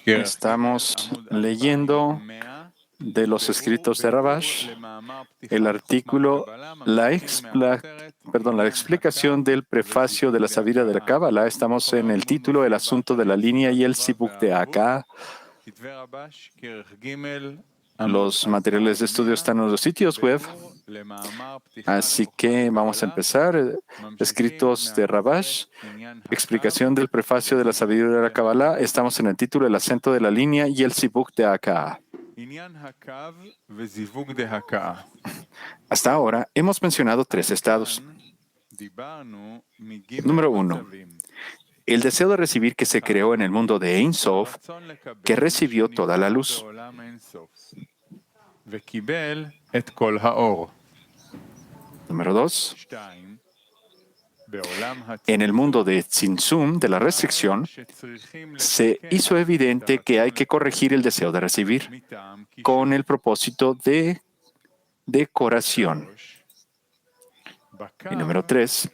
Estamos leyendo de los escritos de Rabash el artículo, la explicación del prefacio de la sabiduría de la Cábala. Estamos en el título, el asunto de la línea y el sibuk de acá. Los materiales de estudio están en los sitios web, así que vamos a empezar. Escritos de Rabash, explicación del prefacio de la sabiduría de la Cábala. Estamos en el título, el acento de la línea y el sibuk de acá. Hasta ahora hemos mencionado tres estados. Número 1. El deseo de recibir que se creó en el mundo de Ein Sof, que recibió toda la luz. Número 2. En el mundo de Tzimtzum, de la restricción, se hizo evidente que hay que corregir el deseo de recibir con el propósito de decoración. Y número 3.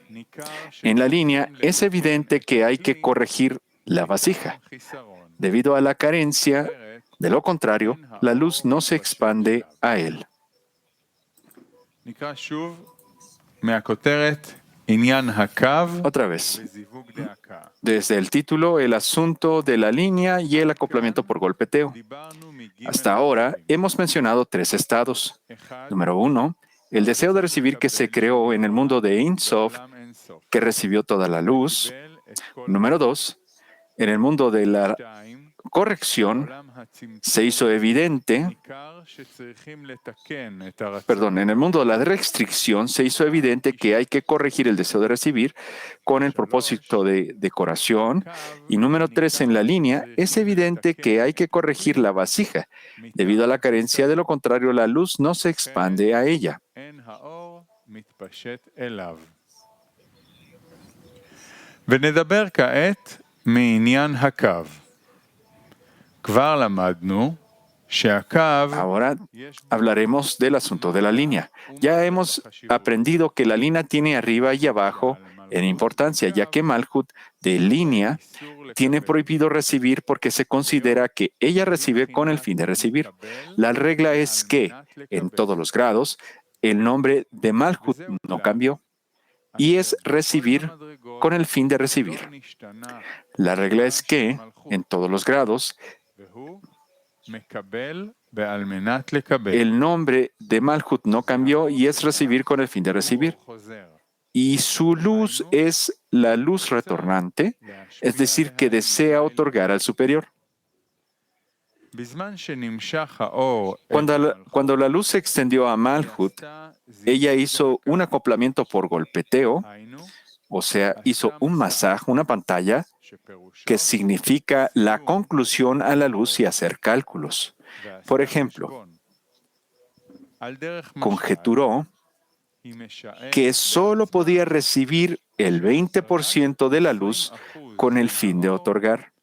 En la línea es evidente que hay que corregir la vasija. Debido a la carencia, de lo contrario, la luz no se expande a él. Otra vez, desde el título, el asunto de la línea y el acoplamiento por golpeteo. Hasta ahora hemos mencionado tres estados. Número 1, el deseo de recibir que se creó en el mundo de Ein Sof, que recibió toda la luz. Número 2, en el mundo de la corrección se hizo evidente, en el mundo de la restricción se hizo evidente que hay que corregir el deseo de recibir con el propósito de decoración. Y número 3, en la línea es evidente que hay que corregir la vasija. Debido a la carencia, de lo contrario, la luz no se expande a ella. ונדבר כעת מעניין הקו. כבר למדנו שהקו... Ahora hablaremos del asunto de la línea. Ya hemos aprendido que la línea tiene arriba y abajo en importancia, ya que Malhut de línea tiene prohibido recibir porque se considera que ella recibe con el fin de recibir. La regla es que, en todos los grados, el nombre de Malhut no cambió y es recibir con el fin de recibir. La regla es que, en todos los grados, el nombre de Malhut no cambió y es recibir con el fin de recibir. Y su luz es la luz retornante, es decir, que desea otorgar al superior. Cuando la luz se extendió a Malhut, ella hizo un acoplamiento por golpeteo, o sea, hizo un masaj, una pantalla, que significa la conclusión a la luz y hacer cálculos. Por ejemplo, conjeturó que solo podía recibir el 20% de la luz con el fin de otorgar.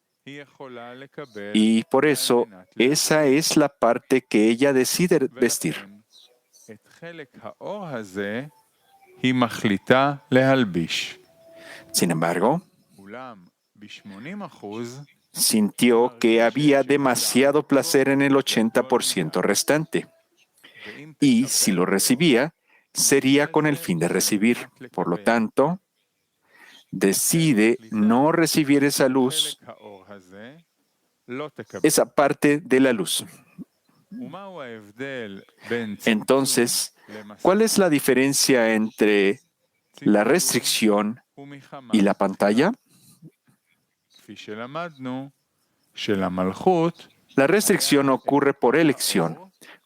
Y por eso, esa es la parte que ella decide vestir. Sin embargo, sintió que había demasiado placer en el 80% restante. Y si lo recibía, sería con el fin de recibir. Por lo tanto, decide no recibir esa luz, esa parte de la luz. Entonces, ¿cuál es la diferencia entre la restricción y la pantalla? La restricción ocurre por elección,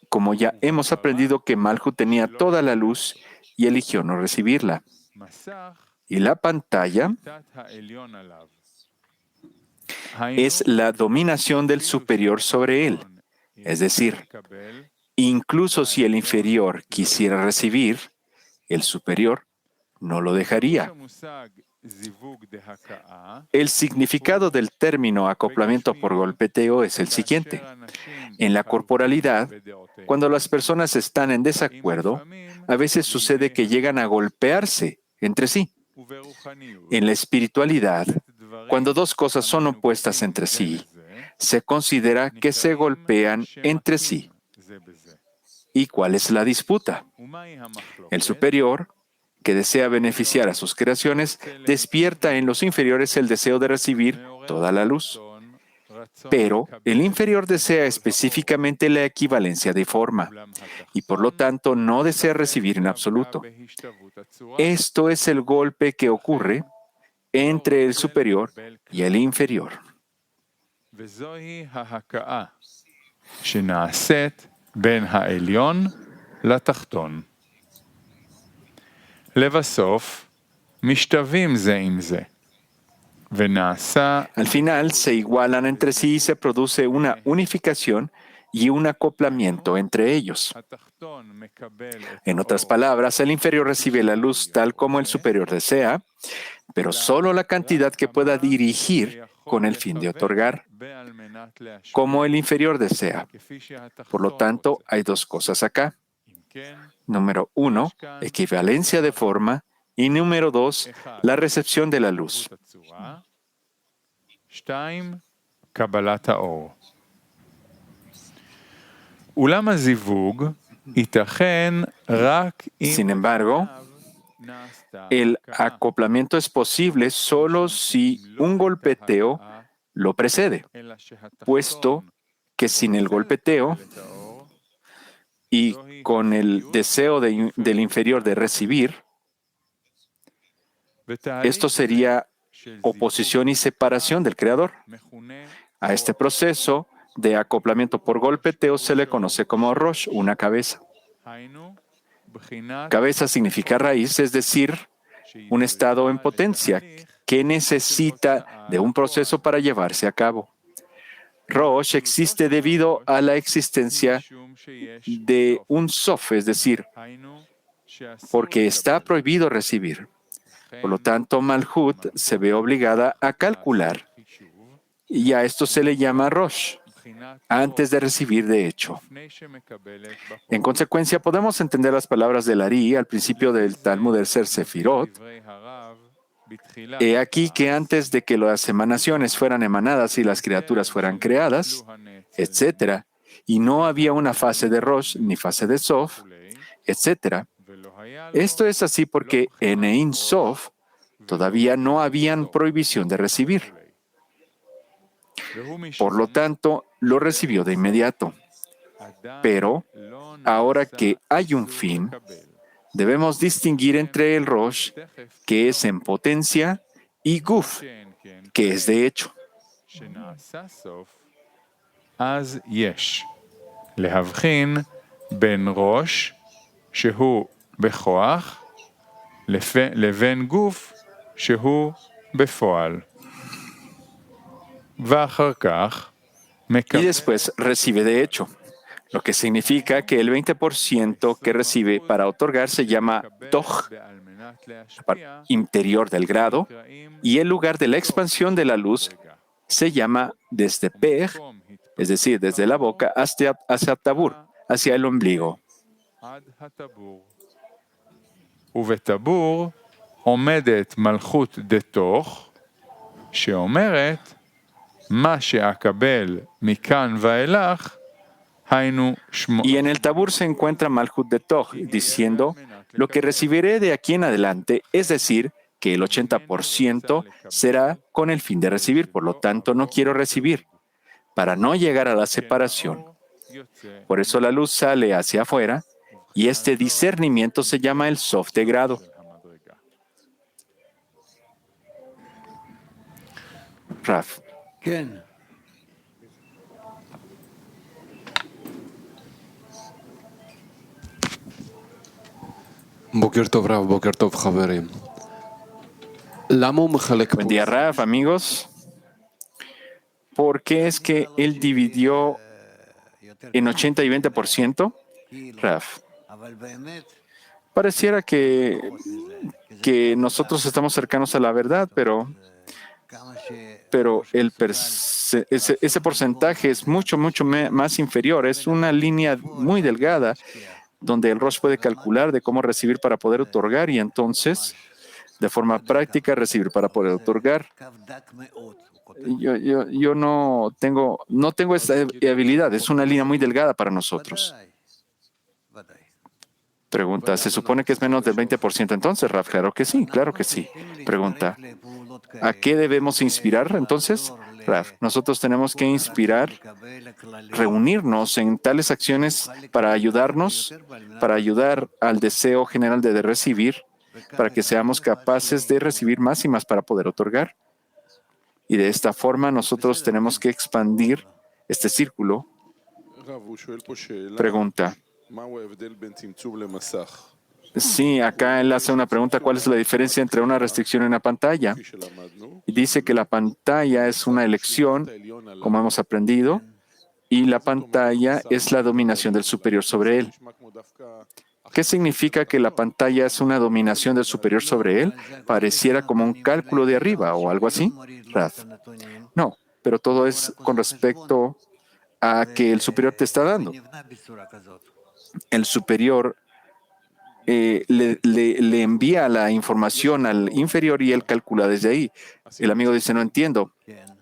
como ya hemos aprendido que Malhut tenía toda la luz y eligió no recibirla. Y la pantalla es la dominación del superior sobre él. Es decir, incluso si el inferior quisiera recibir, el superior no lo dejaría. El significado del término acoplamiento por golpeteo es el siguiente. En la corporalidad, cuando las personas están en desacuerdo, a veces sucede que llegan a golpearse entre sí. En la espiritualidad, Cuando dos cosas son opuestas entre sí, se considera que se golpean entre sí. ¿Y cuál es la disputa? El superior, que desea beneficiar a sus creaciones, despierta en los inferiores el deseo de recibir toda la luz. Pero el inferior desea específicamente la equivalencia de forma y por lo tanto no desea recibir en absoluto. Esto es el golpe que ocurre entre el superior y el inferior. בין העליון לתחתון. לבסוף, משתווים זה עם זה, ונעשה... Al final se igualan entre sí y se produce una unificación y un acoplamiento entre ellos. En otras palabras, el inferior recibe la luz tal como el superior desea, pero solo la cantidad que pueda dirigir con el fin de otorgar, como el inferior desea. Por lo tanto, hay dos cosas acá. Número 1, equivalencia de forma, y número 2, la recepción de la luz. קבלת האור. אולם הזיווג ייתכן רק אם... Sin embargo, el acoplamiento es posible solo si un golpeteo lo precede, puesto que sin el golpeteo y con el deseo del inferior de recibir, esto sería oposición y separación del Creador. A este proceso de acoplamiento por golpeteo se le conoce como Rosh, una cabeza. Cabeza significa raíz, es decir, un estado en potencia que necesita de un proceso para llevarse a cabo. Rosh existe debido a la existencia de un Sof, es decir, porque está prohibido recibir. Por lo tanto, Malhut se ve obligada a calcular y a esto se le llama Rosh, antes de recibir de hecho. En consecuencia, podemos entender las palabras del Ari al principio del Talmud del Ser Sefirot. He aquí que antes de que las emanaciones fueran emanadas y las criaturas fueran creadas, etc., y no había una fase de Rosh ni fase de Sof, etc., esto es así porque en Ein Sof todavía no habían prohibición de recibir. Por lo tanto, lo recibió de inmediato. Pero, ahora que hay un fin, debemos distinguir entre el Rosh, que es en potencia, y Guf, que es de hecho. אז יש להבחין בין ראש שהוא בכוח לבין גוף שהוא בפועל. ואחר כך Y después recibe de hecho, lo que significa que el 20% que recibe para otorgar se llama Toch, la parte interior del grado, y el lugar de la expansión de la luz se llama desde Pej, es decir, desde la boca hacia Tabur, hacia el ombligo. ובטבור עומדת מלכות דתוך, שאומרת מה שאקבל מכאן ואילך, היינו Y en el Tabur se encuentra Malhut de Toch, diciendo, lo que recibiré de aquí en adelante, es decir, que el 80% será con el fin de recibir, por lo tanto no quiero recibir, para no llegar a la separación. Por eso la luz sale hacia afuera, y este discernimiento se llama el Sof de grado. Raf. בוקר טוב רב, בוקר טוב חברים. למה הוא מחלק Buen día, Raf, amigos. ¿Por qué es que él dividió en 80 y 20%? Raf. Pareciera que nosotros estamos cercanos a la verdad, pero ese porcentaje es mucho más inferior. Es una línea muy delgada donde el Rosh puede calcular de cómo recibir para poder otorgar, y entonces de forma práctica, recibir para poder otorgar. Yo no tengo esta habilidad, es una línea muy delgada para nosotros. Pregunta, ¿se supone que es menos del 20% entonces, Raf? Claro que sí, claro que sí. Pregunta, ¿a qué debemos inspirar entonces? Raf, nosotros tenemos que inspirar, reunirnos en tales acciones para ayudarnos, para ayudar al deseo general de recibir, para que seamos capaces de recibir más y más para poder otorgar. Y de esta forma nosotros tenemos que expandir este círculo. Pregunta. Sí, acá él hace una pregunta, ¿cuál es la diferencia entre una restricción y una pantalla? Y dice que la pantalla es una elección, como hemos aprendido, y la pantalla es la dominación del superior sobre él. ¿Qué significa que la pantalla es una dominación del superior sobre él? Pareciera como un cálculo de arriba o algo así. Raf. No, pero todo es con respecto a que el superior te está dando. El superior le envía la información al inferior y él calcula desde ahí. El amigo dice, no entiendo.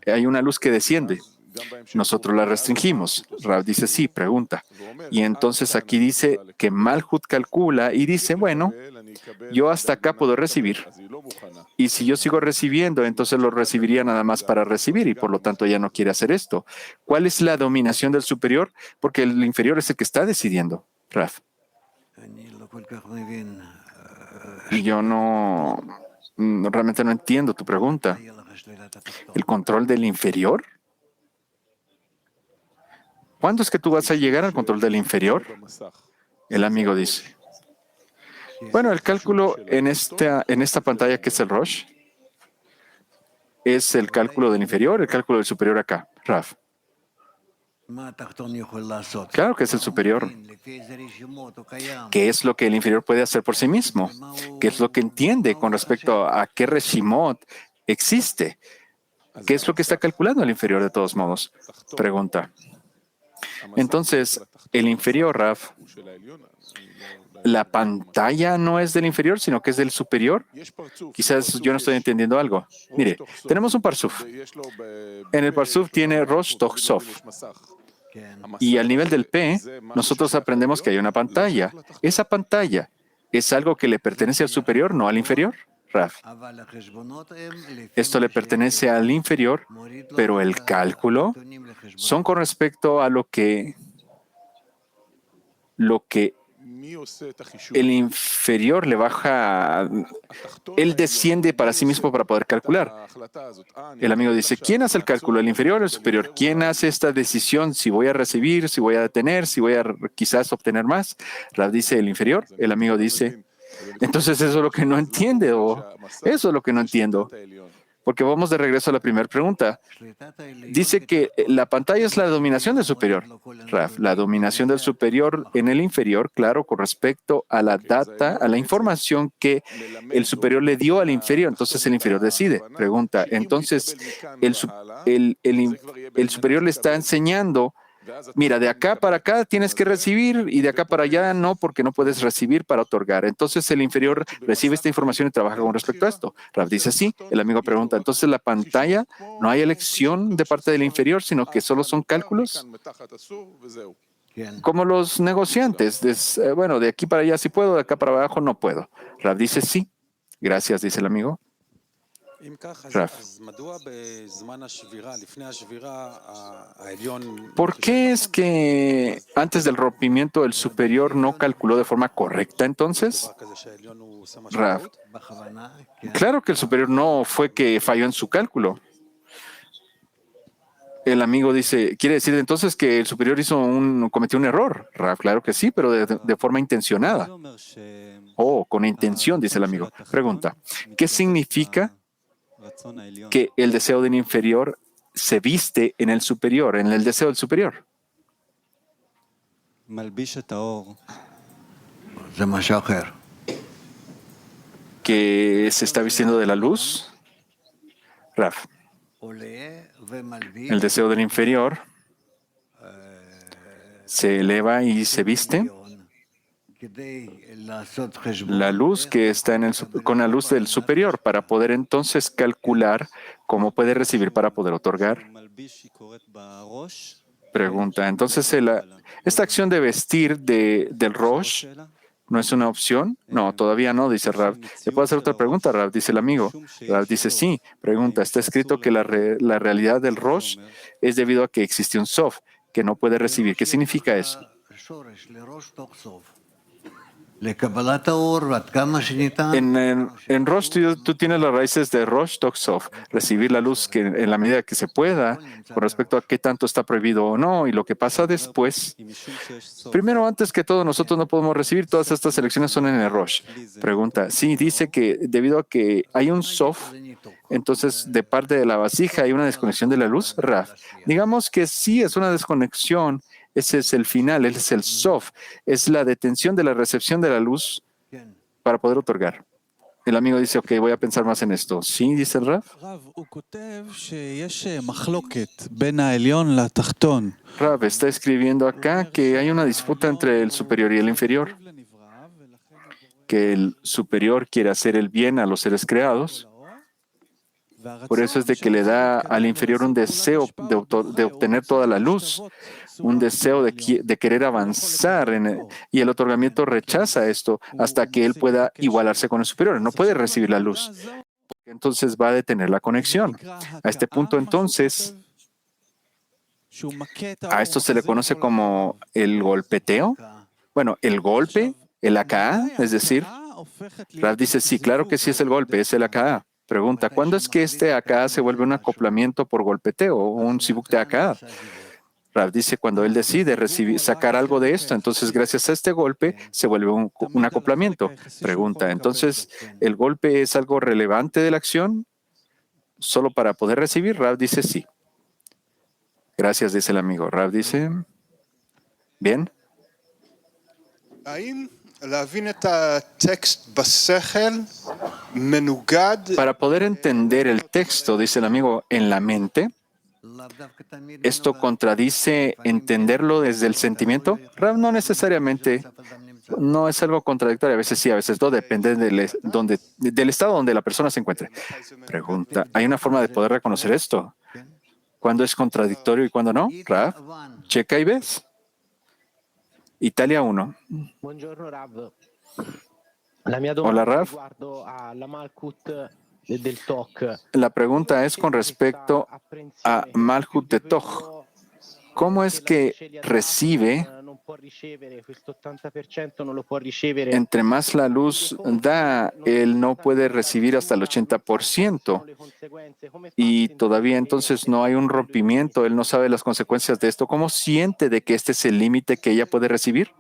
Hay una luz que desciende. Nosotros la restringimos. Rav dice, sí, pregunta. Y entonces aquí dice que Malhut calcula y dice, bueno, yo hasta acá puedo recibir. Y si yo sigo recibiendo, entonces lo recibiría nada más para recibir y por lo tanto ella no quiere hacer esto. ¿Cuál es la dominación del superior? Porque el inferior es el que está decidiendo, Rav. Yo realmente no entiendo tu pregunta. ¿El control del inferior? ¿Cuándo es que tú vas a llegar al control del inferior? El amigo dice. Bueno, el cálculo en esta pantalla que es el Rosh es el cálculo del inferior, el cálculo del superior acá, Raf. Claro que es el superior. ¿Qué es lo que el inferior puede hacer por sí mismo? ¿Qué es lo que entiende con respecto a qué Reshimot existe? ¿Qué es lo que está calculando el inferior de todos modos? Pregunta. Entonces, el inferior, Raf, ¿la pantalla no es del inferior, sino que es del superior? Quizás yo no estoy entendiendo algo. Mire, tenemos un parsuf. En el parsuf tiene Rosh Toch Sof. Y al nivel del P, nosotros aprendemos que hay una pantalla. Esa pantalla es algo que le pertenece al superior, no al inferior, Raf. Esto le pertenece al inferior, pero el cálculo son con respecto a lo que el inferior le baja, él desciende para sí mismo para poder calcular. El amigo dice, ¿quién hace el cálculo? ¿El inferior o el superior? ¿Quién hace esta decisión si voy a recibir, si voy a detener, si voy a quizás obtener más? Rav dice, ¿el inferior? El amigo dice, entonces eso es lo que no entiende, o eso es lo que no entiendo. Porque vamos de regreso a la primera pregunta. Dice que la pantalla es la dominación del superior. Raf, la dominación del superior en el inferior, claro, con respecto a la data, a la información que el superior le dio al inferior. Entonces el inferior decide. Pregunta, entonces el superior le está enseñando, mira, de acá para acá tienes que recibir y de acá para allá no, porque no puedes recibir para otorgar. Entonces el inferior recibe esta información y trabaja con respecto a esto. Rav dice sí. El amigo pregunta, entonces la pantalla no hay elección de parte del inferior, sino que solo son cálculos. Como los negociantes, bueno, de aquí para allá sí puedo, de acá para abajo no puedo. Rav dice sí. Gracias, dice el amigo. Raf. ¿Por qué es que antes del rompimiento el superior no calculó de forma correcta entonces? Raf. Claro que el superior no fue que falló en su cálculo. El amigo dice, ¿quiere decir entonces que el superior cometió un error? Raf, claro que sí, pero de forma intencionada. Oh, con intención, dice el amigo. Pregunta, ¿qué significa que el deseo del inferior se viste en el superior, en el deseo del superior? ¿Que se está vistiendo de la luz? Raf. El deseo del inferior se eleva y se viste la luz que está con la luz del superior para poder entonces calcular cómo puede recibir para poder otorgar. Pregunta, entonces esta acción de vestir del Rosh no es una opción. No, todavía no, dice Rav. ¿Le puedo hacer otra pregunta, Rav? Dice el amigo. Rav dice sí. Pregunta, está escrito que la realidad del Rosh es debido a que existe un Sof que no puede recibir. ¿Qué significa eso? En Rosh tú tienes las raíces de Rosh Tok Sof, recibir la luz que en la medida que se pueda, con respecto a qué tanto está prohibido o no, y lo que pasa después. Primero, antes que todo, nosotros no podemos recibir, todas estas elecciones son en el Rosh. Pregunta, sí, dice que debido a que hay un Sof, entonces de parte de la vasija hay una desconexión de la luz, Raf. Digamos que sí es una desconexión. Ese es el final, ese es el sof, es la detención de la recepción de la luz para poder otorgar. El amigo dice, ok, voy a pensar más en esto. ¿Sí? Dice el Rav. Rav está escribiendo acá que hay una disputa entre el superior y el inferior, que el superior quiere hacer el bien a los seres creados. Por eso es de que le da al inferior un deseo de obtener toda la luz, un deseo de querer avanzar y el otorgamiento rechaza esto hasta que él pueda igualarse con el superior. No puede recibir la luz. Entonces va a detener la conexión. A este punto entonces, a esto se le conoce como el golpeteo. Bueno, el golpe, el AKA, es decir, Rav dice, sí, claro que sí es el golpe, es el AKA. Pregunta, ¿cuándo es que este AKA se vuelve un acoplamiento por golpeteo o un sibuk de AKA? Rav dice, cuando él decide sacar algo de esto, entonces gracias a este golpe se vuelve un acoplamiento. Pregunta, entonces, ¿el golpe es algo relevante de la acción solo para poder recibir? Rav dice, sí. Gracias, dice el amigo. Rav dice, bien. Para poder entender el texto, dice el amigo, en la mente, ¿esto contradice entenderlo desde el sentimiento? Rav, no necesariamente, no es algo contradictorio, a veces sí, a veces no, depende del estado donde la persona se encuentre. Pregunta, ¿hay una forma de poder reconocer esto? ¿Cuándo es contradictorio y cuándo no? Rav, checa y ves. Italia 1. Buongiorno Rav. Hola Rav. La pregunta es con respecto a Malhut de Toch. ¿Cómo es que recibe? Entre más la luz da, él no puede recibir hasta el 80%. Y todavía entonces no hay un rompimiento, él no sabe las consecuencias de esto. ¿Cómo siente de que este es el límite que ella puede recibir?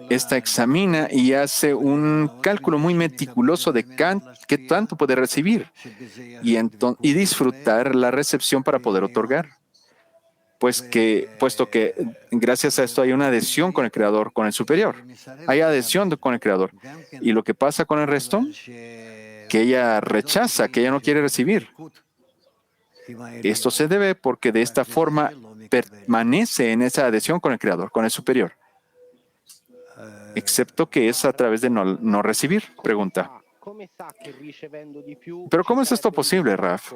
Examina y hace un cálculo muy meticuloso de qué tanto puede recibir y disfrutar la recepción para poder otorgar. Puesto que gracias a esto hay una adhesión con el Creador, con el superior. Hay adhesión con el Creador. Y lo que pasa con el resto, que ella rechaza, que ella no quiere recibir. Esto se debe porque de esta forma permanece en esa adhesión con el Creador, con el superior. Excepto que es a través de no recibir, pregunta. Pero ¿cómo es esto posible, Raf?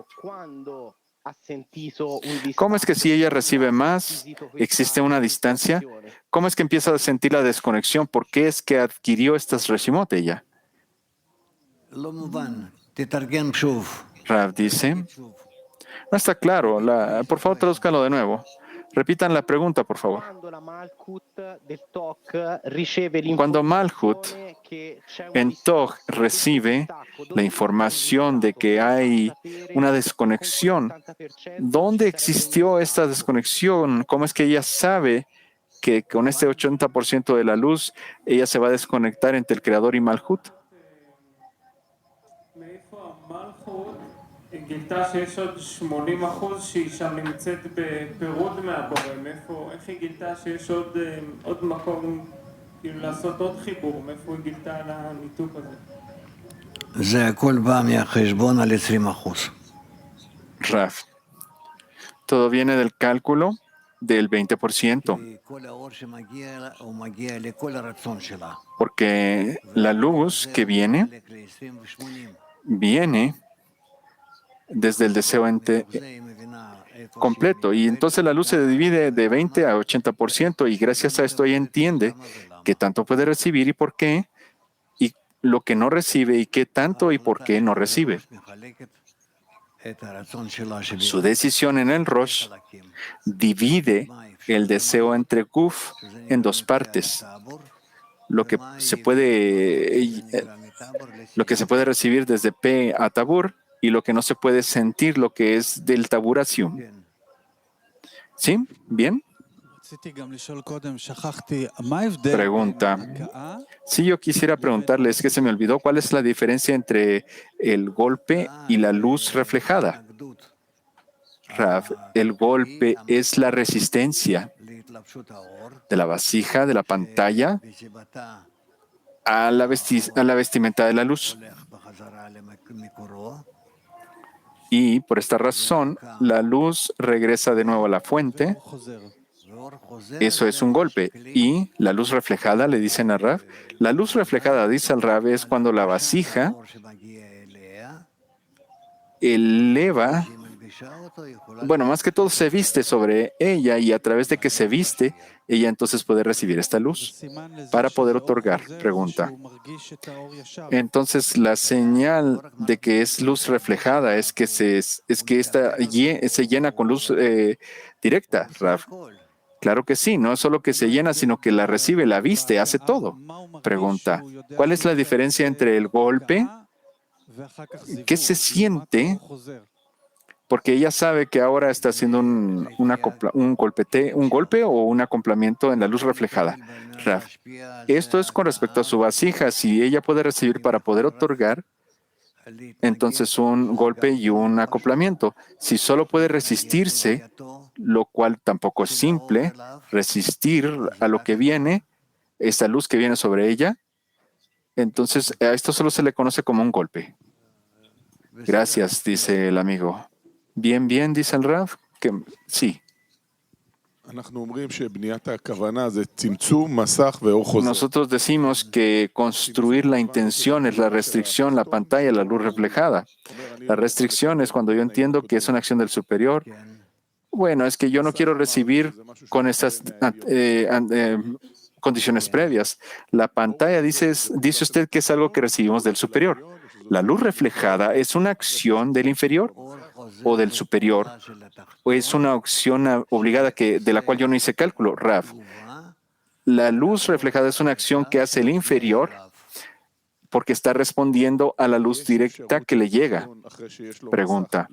¿Cómo es que si ella recibe más, existe una distancia? ¿Cómo es que empieza a sentir la desconexión? ¿Por qué es que adquirió estas reshimot ella? Rav dice, no está claro. Por favor, tradúzcalo de nuevo. Repitan la pregunta, por favor. Cuando Malhut en Toch recibe la información de que hay una desconexión, ¿dónde existió esta desconexión? ¿Cómo es que ella sabe que con este 80% de la luz ella se va a desconectar entre el Creador y Malhut? גילתה שיש עוד 80% שהיא שם נמצאת בפירוד מהבורא. מאיפה, איך היא גילתה שיש עוד מקום, כאילו לעשות עוד חיבור? מאיפה היא גילתה על הניתוק הזה? זה הכל בא מהחשבון על 20%. Raf, todo viene del cálculo del 20%, כל האור שמגיע, הוא מגיע לכל הרצון שלה. porque la luz que viene viene desde el deseo completo. Y entonces la luz se divide de 20 a 80% y gracias a esto ella entiende qué tanto puede recibir y por qué, y lo que no recibe y qué tanto y por qué no recibe. Su decisión en el Rosh divide el deseo entre Guf en dos partes. Lo que se puede recibir desde P a Tabur y lo que no se puede sentir, lo que es del Tabur a Sium. ¿Sí? ¿Bien? Pregunta. Si yo quisiera preguntarle, es que se me olvidó cuál es la diferencia entre el golpe y la luz reflejada. Rav, el golpe es la resistencia de la vasija, de la pantalla, a la vestimenta de la luz. Y por esta razón, la luz regresa de nuevo a la fuente. Eso es un golpe. Y la luz reflejada, le dicen a Rav, la luz reflejada, dice al Rav, es cuando la vasija eleva, bueno, más que todo se viste sobre ella y a través de que se viste, ella entonces puede recibir esta luz para poder otorgar. Pregunta. Entonces, la señal de que es luz reflejada es que esta se llena con luz directa, Rav. Claro que sí, no es solo que se llena, sino que la recibe, la viste, hace todo. Pregunta. ¿Cuál es la diferencia entre el golpe? ¿Qué se siente? Porque ella sabe que ahora está haciendo un golpe o un acoplamiento en la luz reflejada. Rav, esto es con respecto a su vasija. Si ella puede recibir para poder otorgar, entonces un golpe y un acoplamiento. Si solo puede resistirse, lo cual tampoco es simple, resistir a lo que viene, esta luz que viene sobre ella, entonces a esto solo se le conoce como un golpe. Gracias, dice el amigo. Bien, bien, dice el Rav, que sí. Nosotros decimos que construir la intención es la restricción, la pantalla, la luz reflejada. La restricción es cuando yo entiendo que es una acción del superior. Bueno, es que yo no quiero recibir con estas condiciones previas. La pantalla dice usted que es algo que recibimos del superior. La luz reflejada es una acción del inferior o del superior, o es una acción obligada de la cual yo no hice cálculo, Rav. La luz reflejada es una acción que hace el inferior porque está respondiendo a la luz directa que le llega. Pregunta.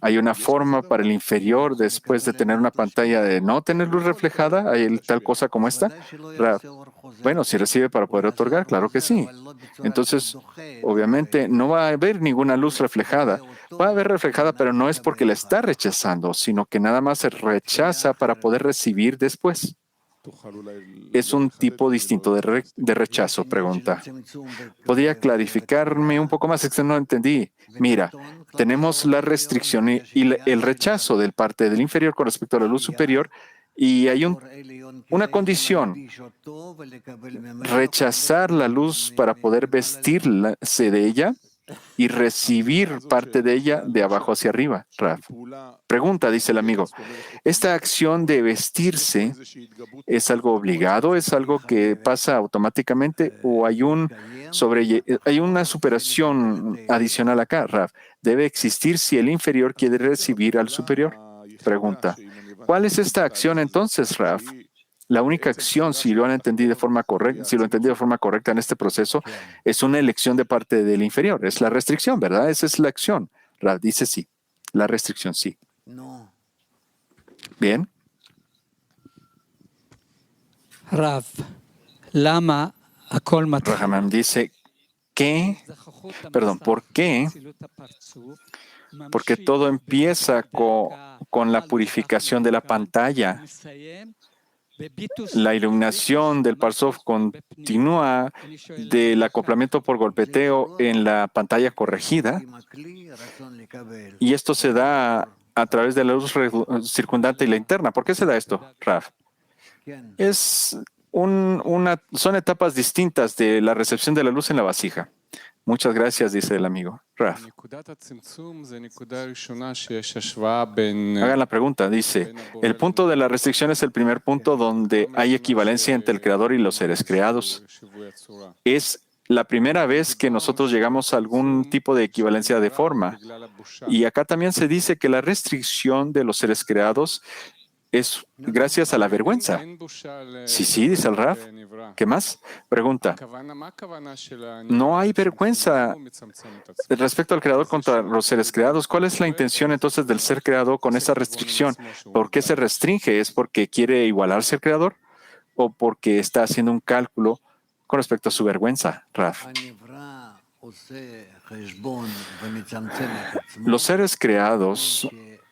¿Hay una forma para el inferior después de tener una pantalla de no tener luz reflejada? ¿Hay tal cosa como esta? Rav. Bueno, si recibe para poder otorgar, claro que sí. Entonces, obviamente, no va a haber ninguna luz reflejada. Va a haber reflejada, pero no es porque la está rechazando, sino que nada más se rechaza para poder recibir después. Es un tipo distinto de rechazo, pregunta. ¿Podría clarificarme un poco más? Es que no entendí. Mira, tenemos la restricción y el rechazo del parte del inferior con respecto a la luz superior y hay una condición. Rechazar la luz para poder vestirse de ella y recibir parte de ella de abajo hacia arriba, Rav. Pregunta, dice el amigo, ¿esta acción de vestirse es algo obligado? ¿Es algo que pasa automáticamente? ¿O hay una superación adicional acá, Rav? ¿Debe existir si el inferior quiere recibir al superior? Pregunta, ¿cuál es esta acción entonces, Rav? La única acción, si lo entendí de forma correcta en este proceso, es una elección de parte del inferior. Es la restricción, ¿verdad? Esa es la acción. Rav dice sí. La restricción, sí. Bien. Rav, Lama Rahamam dice, qué? Perdón, ¿por qué? Porque todo empieza con la purificación de la pantalla. La iluminación del Parsov continúa del acoplamiento por golpeteo en la pantalla corregida, y esto se da a través de la luz circundante y la interna. ¿Por qué se da esto, Raf? Son etapas distintas de la recepción de la luz en la vasija. Muchas gracias, dice el amigo. Raf. Hagan la pregunta, dice, el punto de la restricción es el primer punto donde hay equivalencia entre el Creador y los seres creados. Es la primera vez que nosotros llegamos a algún tipo de equivalencia de forma. Y acá también se dice que la restricción de los seres creados es gracias a la vergüenza. Sí, dice el Raf. ¿Qué más? Pregunta. No hay vergüenza respecto al Creador contra los seres creados. ¿Cuál es la intención entonces del ser creado con esa restricción? ¿Por qué se restringe? ¿Es porque quiere igualarse al Creador o porque está haciendo un cálculo con respecto a su vergüenza, Raf? Los seres creados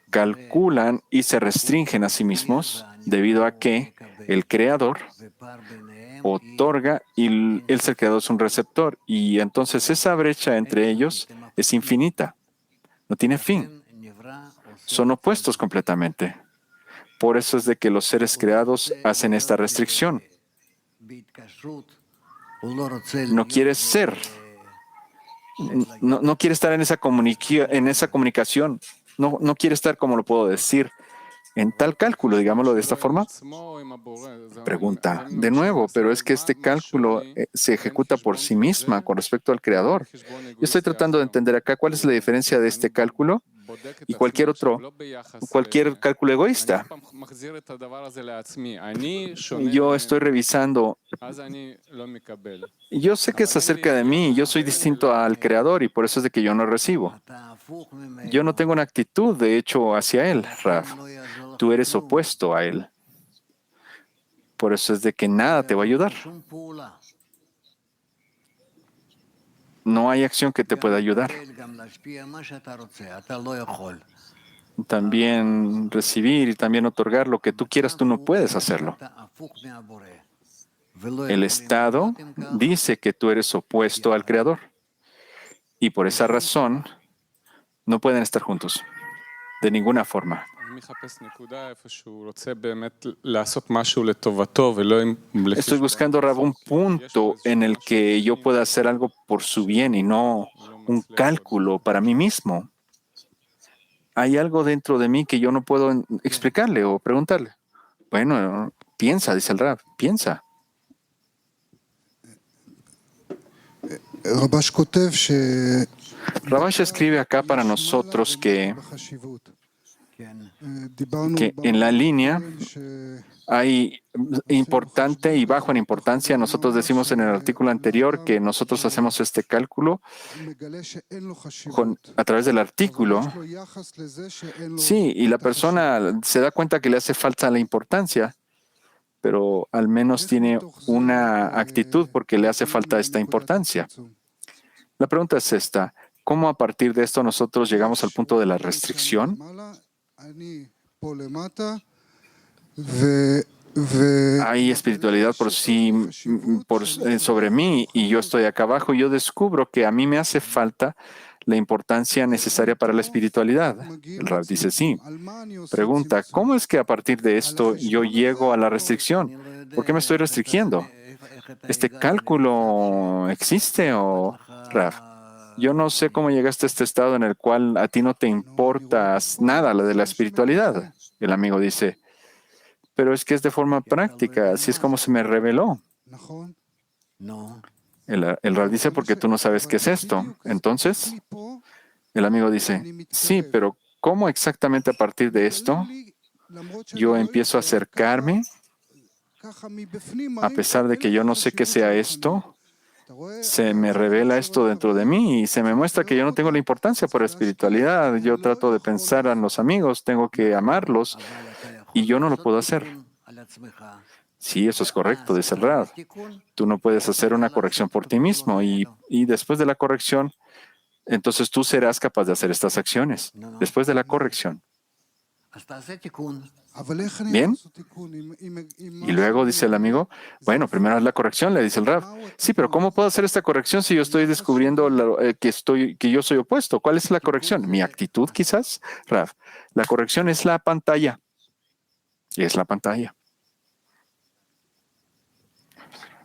calculan y se restringen a sí mismos debido a que el Creador otorga y el ser creado es un receptor, y entonces esa brecha entre ellos es infinita, no tiene fin, son opuestos completamente. Por eso es de que los seres creados hacen esta restricción. No quiere ser, no quiere estar en esa comunicación. No quiere estar, como lo puedo decir, en tal cálculo, digámoslo de esta forma. Pregunta, de nuevo, pero es que este cálculo se ejecuta por sí misma con respecto al Creador. Yo estoy tratando de entender acá cuál es la diferencia de este cálculo y cualquier cálculo egoísta. Yo estoy revisando. Yo sé que es acerca de mí, yo soy distinto al Creador y por eso es de que yo no recibo. Yo no tengo una actitud, de hecho, hacia Él, Raf. Tú eres opuesto a Él. Por eso es de que nada te va a ayudar. No hay acción que te pueda ayudar. También recibir y también otorgar lo que tú quieras, tú no puedes hacerlo. El Estado dice que tú eres opuesto al Creador. Y por esa razón, no pueden estar juntos. De ninguna forma. Estoy buscando, Rab, un punto en el que yo pueda hacer algo por su bien y no un cálculo para mí mismo. Hay algo dentro de mí que yo no puedo explicarle o preguntarle. Bueno, piensa, dice el Rab, piensa. Rabash escribe acá para nosotros que en la línea hay importante y bajo en importancia. Nosotros decimos en el artículo anterior que nosotros hacemos este cálculo a través del artículo. Sí, y la persona se da cuenta que le hace falta la importancia, pero al menos tiene una actitud porque le hace falta esta importancia. La pregunta es esta: ¿cómo a partir de esto nosotros llegamos al punto de la restricción? Hay espiritualidad sobre mí y yo estoy acá abajo y yo descubro que a mí me hace falta la importancia necesaria para la espiritualidad. El Rab dice sí. Pregunta, ¿cómo es que a partir de esto yo llego a la restricción? ¿Por qué me estoy restringiendo? ¿Este cálculo existe o, Rab? Yo no sé cómo llegaste a este estado en el cual a ti no te importa nada de la espiritualidad. El amigo dice, pero es que es de forma práctica, así es como se me reveló. El Rab dice, porque tú no sabes qué es esto. Entonces, el amigo dice, sí, pero ¿cómo exactamente a partir de esto yo empiezo a acercarme? A pesar de que yo no sé qué sea esto, se me revela esto dentro de mí y se me muestra que yo no tengo la importancia por la espiritualidad. Yo trato de pensar en los amigos, tengo que amarlos y yo no lo puedo hacer. Sí, eso es correcto, dice el Rab. Tú no puedes hacer una corrección por ti mismo y después de la corrección, entonces tú serás capaz de hacer estas acciones. Después de la corrección. Bien. Y luego dice el amigo, bueno, primero es la corrección, le dice el Rab. Sí, pero ¿cómo puedo hacer esta corrección si yo estoy descubriendo que yo soy opuesto? ¿Cuál es la corrección? ¿Mi actitud quizás? Rab, la corrección es la pantalla. Y es la pantalla.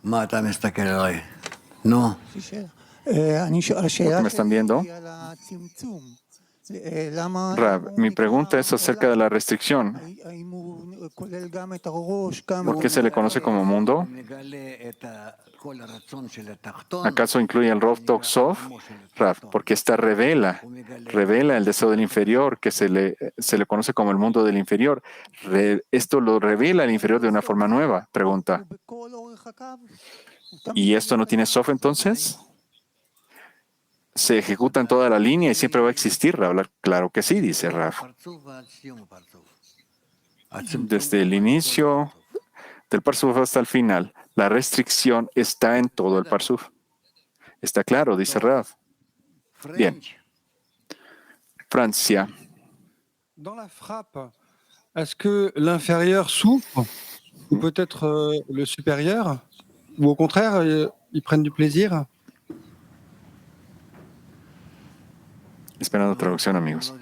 מה אתה מסתכל עליי? נו. ¿Por qué me están viendo? Rab, mi pregunta es acerca de la restricción. ¿Por qué se le conoce como mundo? ¿Acaso incluye el Rov Tok Sof? Rab, porque esta revela el deseo del inferior, que se le conoce como el mundo del inferior. Esto lo revela el inferior de una forma nueva, pregunta. ¿Y esto no tiene Sof entonces? ¿Se ejecuta en toda la línea y siempre va a existir, Rab? Claro que sí, dice Rab. Desde el inicio del Parsuf hasta el final, la restricción está en todo el Parsuf. Está claro, dice Rab. Bien. Francia. Dans la frappe, est-ce que l'inférieur souffre ou peut-être le supérieur? Ou au contraire, ils prennent du plaisir? Esperando traducción, amigos.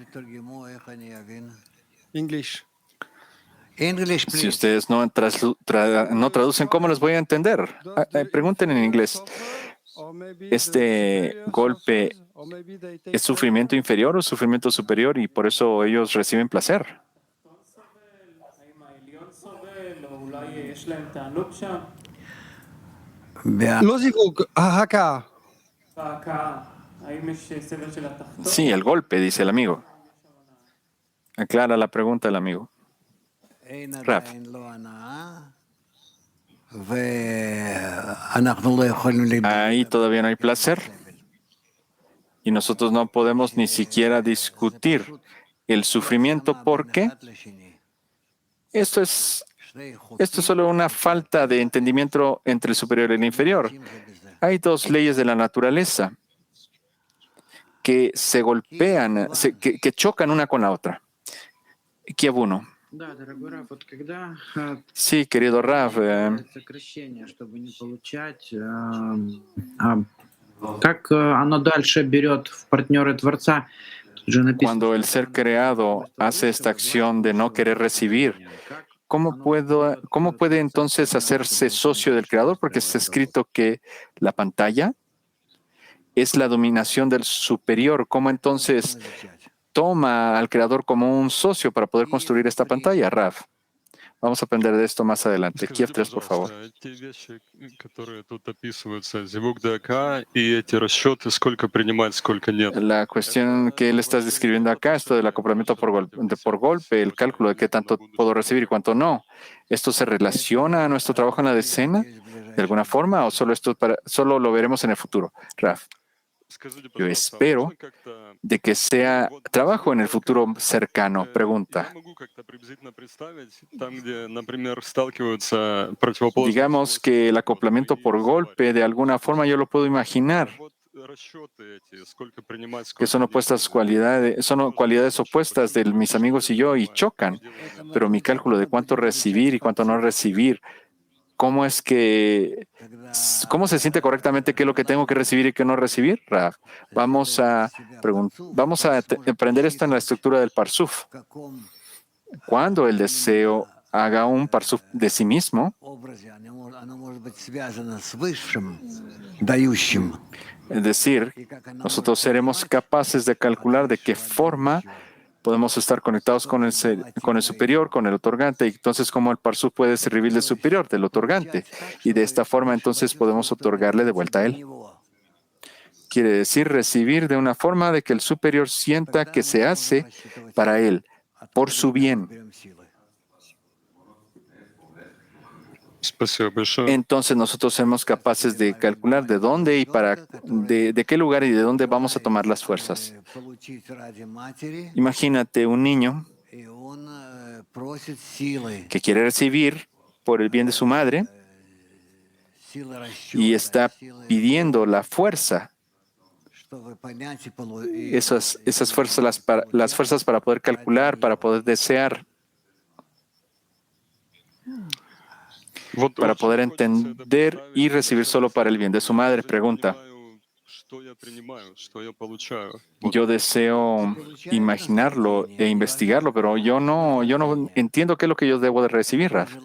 English. Si ustedes no traducen, ¿cómo los voy a entender? Pregunten en inglés. ¿Este golpe es sufrimiento inferior o sufrimiento superior y por eso ellos reciben placer? לא זיווג, ההכאה. Sí, el golpe, dice el amigo. Aclara la pregunta el amigo. Rab. Ahí todavía no hay placer. Y nosotros no podemos ni siquiera discutir el sufrimiento porque esto es solo una falta de entendimiento entre el superior y el inferior. Hay dos leyes de la naturaleza que se golpean, que chocan una con la otra. Kiev 1. Sí, querido Rav. Cuando el ser creado hace esta acción de no querer recibir, ¿cómo puede entonces hacerse socio del creador? Porque está escrito que la pantalla es la dominación del superior. ¿Cómo entonces toma al creador como un socio para poder construir esta pantalla, Rav? Vamos a aprender de esto más adelante. Kiev 3, por favor. La cuestión que él está describiendo acá, esto del acoplamiento por golpe, el cálculo de qué tanto puedo recibir y cuánto no, ¿esto se relaciona a nuestro trabajo en la decena de alguna forma o solo lo veremos en el futuro? Rav, yo espero de que sea trabajo en el futuro cercano. Pregunta. Digamos que el acoplamiento por golpe, de alguna forma yo lo puedo imaginar, que son cualidades opuestas de mis amigos y yo y chocan, pero mi cálculo de cuánto recibir y cuánto no recibir, ¿cómo se siente correctamente qué es lo que tengo que recibir y qué no recibir, Rav? Vamos a aprender esto en la estructura del Parsuf. Cuando el deseo haga un Parsuf de sí mismo, es decir, nosotros seremos capaces de calcular de qué forma podemos estar conectados con el superior, con el otorgante, y entonces cómo el Parsuf puede servir del superior, del otorgante, y de esta forma entonces podemos otorgarle de vuelta a él. Quiere decir recibir de una forma de que el superior sienta que se hace para él, por su bien. Entonces nosotros somos capaces de calcular de dónde y de qué lugar y de dónde vamos a tomar las fuerzas. Imagínate un niño que quiere recibir por el bien de su madre y está pidiendo la fuerza, esas fuerzas, las fuerzas para poder calcular, para poder desear, para poder entender y recibir solo para el bien de su madre. Pregunta: yo deseo imaginarlo e investigarlo, pero yo no entiendo qué es lo que yo debo de recibir, Raf.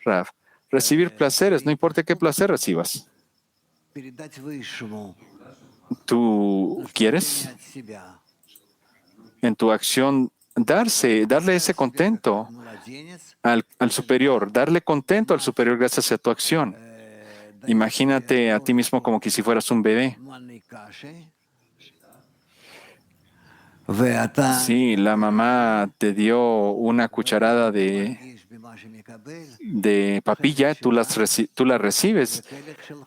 Raf, recibir placeres, no importa qué placer recibas. ¿Tú quieres en tu acción darle ese contento al superior, darle contento al superior gracias a tu acción? Imagínate a ti mismo como que si fueras un bebé. Sí, la mamá te dio una cucharada de papilla, tú la recibes,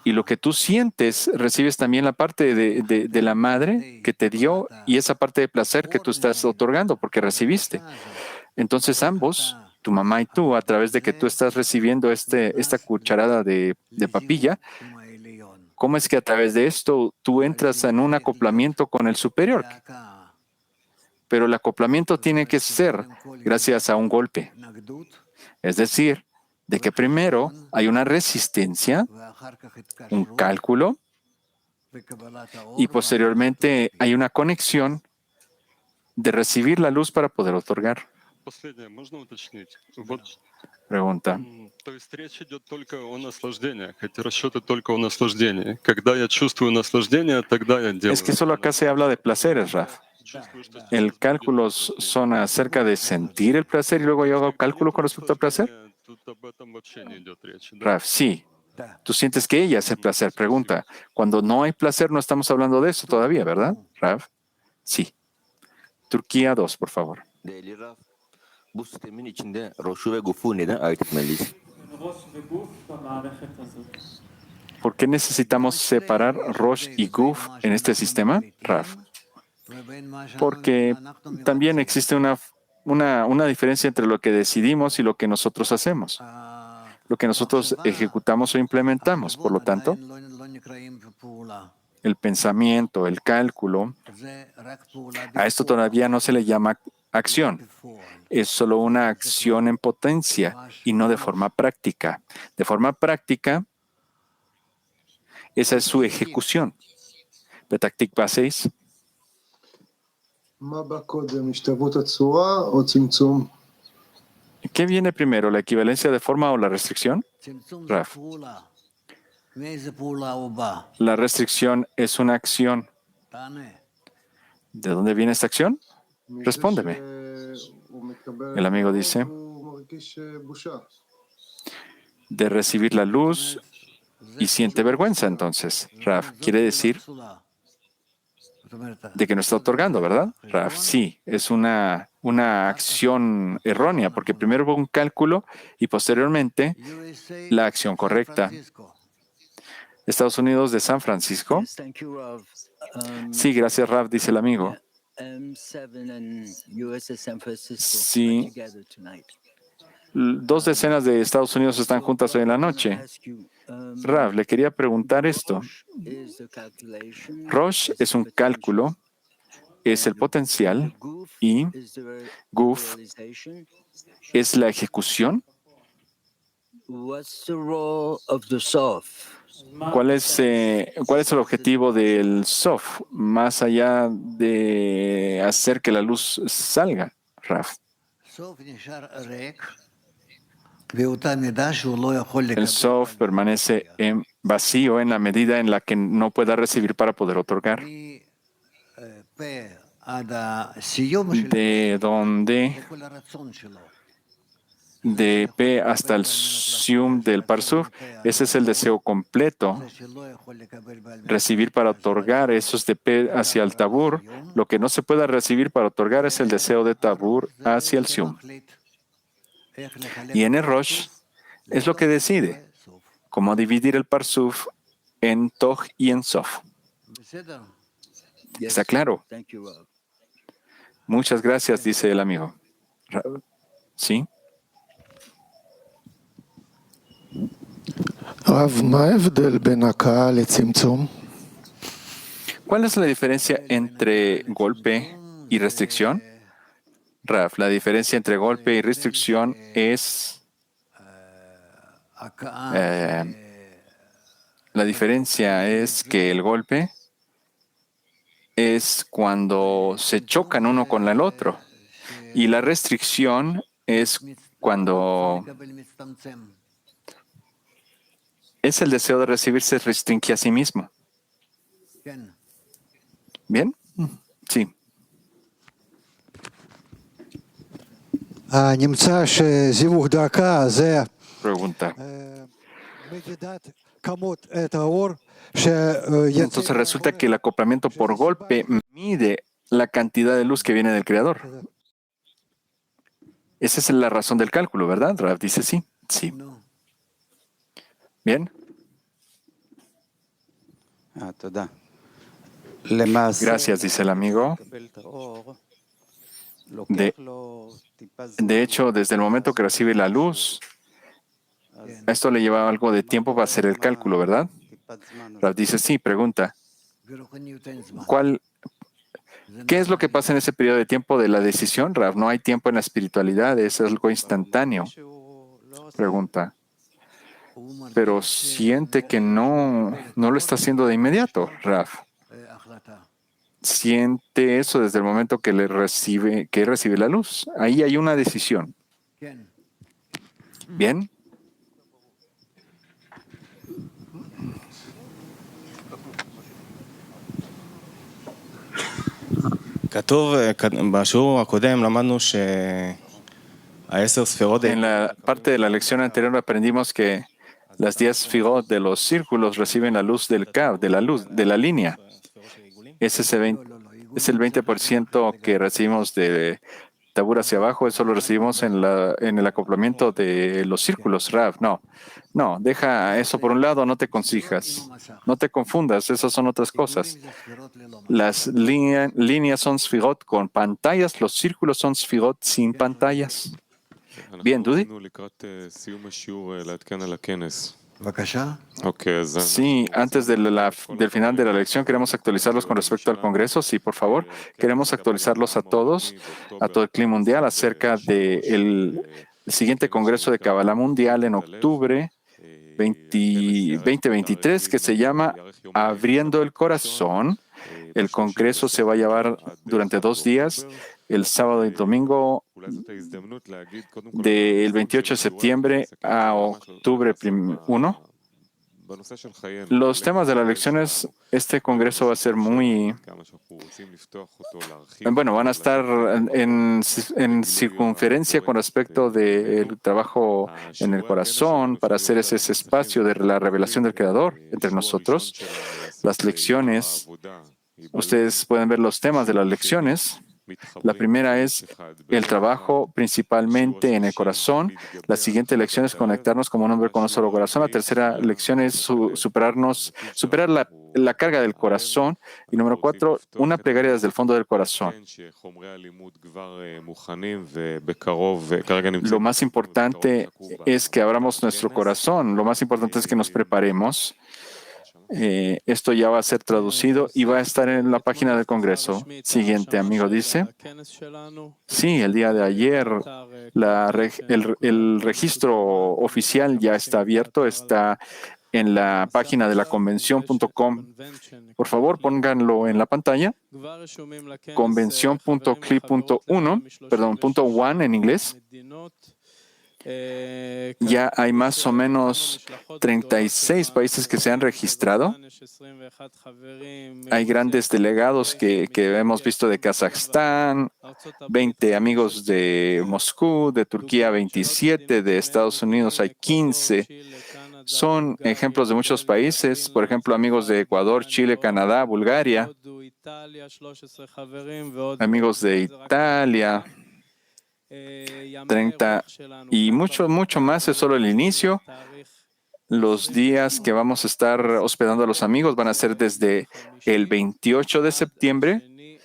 y lo que tú sientes, recibes también la parte de la madre que te dio y esa parte de placer que tú estás otorgando porque recibiste. Entonces ambos, tu mamá y tú, a través de que tú estás recibiendo esta cucharada de papilla, ¿cómo es que a través de esto tú entras en un acoplamiento con el superior? Pero el acoplamiento tiene que ser gracias a un golpe. Es decir, de que primero hay una resistencia, un cálculo, y posteriormente hay una conexión de recibir la luz para poder otorgar. Pregunta. То есть речь идет только о наслаждениях, эти расчеты только о наслаждении. Когда я чувствую наслаждение, тогда я делаю. Es que solo acá se habla de placeres, Raf. El cálculo son acerca de sentir el placer y luego yo hago cálculo con respecto al placer. Raf, sí. Tú sientes que ella es el placer. Pregunta. Cuando no hay placer no estamos hablando de eso todavía, ¿verdad, Raf? Sí. Turquía 2, por favor. Değerli Raf, bu sistemin içinde Rosh'u ve Guf'u neden ayırt etmeliyiz? ¿Por qué necesitamos separar Rosh y Guf en este sistema, Raf? Porque también existe una diferencia entre lo que decidimos y lo que nosotros hacemos, lo que nosotros ejecutamos o implementamos. Por lo tanto, el pensamiento, el cálculo, a esto todavía no se le llama acción. Es solo una acción en potencia y no de forma práctica. De forma práctica, esa es su ejecución. Petactikva 6. ¿Qué viene primero, la equivalencia de forma o la restricción? Raf. La restricción es una acción. ¿De dónde viene esta acción? Respóndeme. El amigo dice, de recibir la luz y siente vergüenza. Entonces, Raf, quiere decir de que no está otorgando, ¿verdad? Raf, sí, es una acción errónea, porque primero hubo un cálculo y posteriormente la acción correcta. Estados Unidos de San Francisco. Sí, gracias, Raf, dice el amigo. Sí. 2 decenas de Estados Unidos están juntas hoy en la noche. Rav, le quería preguntar esto. Rosh es un cálculo, es el potencial, y Guf es la ejecución. ¿Cuál es el objetivo del Sof, más allá de hacer que la luz salga, Rav? El Sof permanece en vacío en la medida en la que no pueda recibir para poder otorgar. De donde de P hasta el Sium del Parsuf, ese es el deseo completo. Recibir para otorgar, eso es de P hacia el Tabur. Lo que no se pueda recibir para otorgar es el deseo de Tabur hacia el Sium. Y en el Rosh es lo que decide cómo dividir el Parsuf en Toj y en Sof. ¿Está claro? Muchas gracias, dice el amigo. ¿Sí? רב, מה ההבדל בין הקאה לצמצום? ¿Cuál es la diferencia entre golpe y restricción? Raf, la diferencia entre golpe y restricción es... la diferencia es que el golpe es cuando se chocan uno con el otro y la restricción es cuando es el deseo de recibir se restringe a sí mismo. ¿Bien? Sí. נמצא שזיווג דקה זה Pregunta. מדידת כמות את האור Entonces resulta que el acoplamiento por golpe mide la cantidad de luz que viene del Creador. Esa es la razón del cálculo, ¿verdad? Rav dice sí. Sí. Bien. Gracias, dice el amigo. De hecho, desde el momento que recibe la luz, esto le lleva algo de tiempo para hacer el cálculo, ¿verdad? Rav dice sí. Pregunta. ¿Qué es lo que pasa en ese periodo de tiempo de la decisión, Rav? No hay tiempo en la espiritualidad, es algo instantáneo. Pregunta. Pero siente que no lo está haciendo de inmediato, Rav. Siente eso desde el momento que recibe la luz. Ahí hay una decisión. ¿Bien? En la parte de la lección anterior aprendimos que las 10 sfirot de los círculos reciben la luz del Kav, de la línea. Ese es el 20% que recibimos de Tabur hacia abajo, eso lo recibimos en el acoplamiento de los círculos, Rav. No, deja eso por un lado, no te confundas, esas son otras cosas. Las líneas son sfirot con pantallas, los círculos son sfirot sin pantallas. Bien, Dudi. Sí, antes del final de la lección queremos actualizarlos con respecto al Congreso. Sí, por favor. Queremos actualizarlos a todos, a todo el clima mundial, acerca del siguiente Congreso de Kabbalah Mundial en octubre 2023, que se llama Abriendo el Corazón. El Congreso se va a llevar durante 2 días, el sábado y el domingo, del 28 de septiembre a octubre 1. Los temas de las lecciones, este Congreso va a ser muy... Bueno, van a estar en circunferencia con respecto del trabajo en el corazón para hacer ese espacio de la revelación del Creador entre nosotros. Las lecciones, ustedes pueden ver los temas de las lecciones. La primera es el trabajo principalmente en el corazón. La siguiente lección es conectarnos como un hombre con un solo corazón. La tercera lección es superar la carga del corazón. Y número 4, una plegaria desde el fondo del corazón. Lo más importante es que abramos nuestro corazón. Lo más importante es que nos preparemos. Esto ya va a ser traducido y va a estar en la página del Congreso. Siguiente amigo dice. Sí, el día de ayer el registro oficial ya está abierto, está en la página de la convención.com. Por favor, pónganlo en la pantalla. Convención.cli.1 en inglés. Ya hay más o menos 36 países que se han registrado. Hay grandes delegados que hemos visto de Kazajstán, 20 amigos de Moscú, de Turquía 27, de Estados Unidos hay 15. Son ejemplos de muchos países, por ejemplo, amigos de Ecuador, Chile, Canadá, Bulgaria, amigos de Italia, 30 y mucho más. Es solo el inicio. Los días que vamos a estar hospedando a los amigos van a ser desde el 28 de septiembre.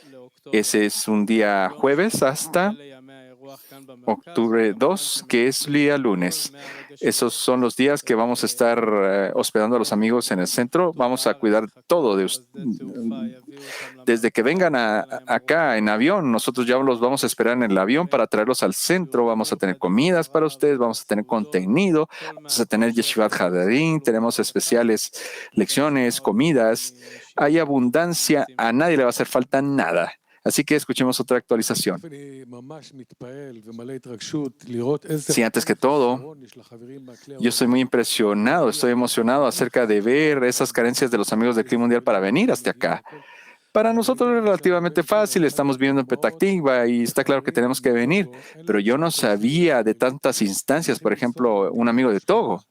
Ese es un día jueves hasta octubre 2, que es día lunes. Esos son los días que vamos a estar hospedando a los amigos en el centro. Vamos a cuidar todo de desde que vengan acá en avión. Nosotros ya los vamos a esperar en el avión para traerlos al centro. Vamos a tener comidas para ustedes, vamos a tener contenido, vamos a tener Yeshivat Hadarim, tenemos especiales lecciones, comidas. Hay abundancia, a nadie le va a hacer falta nada. Así que escuchemos otra actualización. Sí, antes que todo, yo estoy muy impresionado, estoy emocionado acerca de ver esas carencias de los amigos del Club Mundial para venir hasta acá. Para nosotros es relativamente fácil, estamos viviendo en Petah Tikva y está claro que tenemos que venir, pero yo no sabía de tantas instancias, por ejemplo, un amigo de Togo.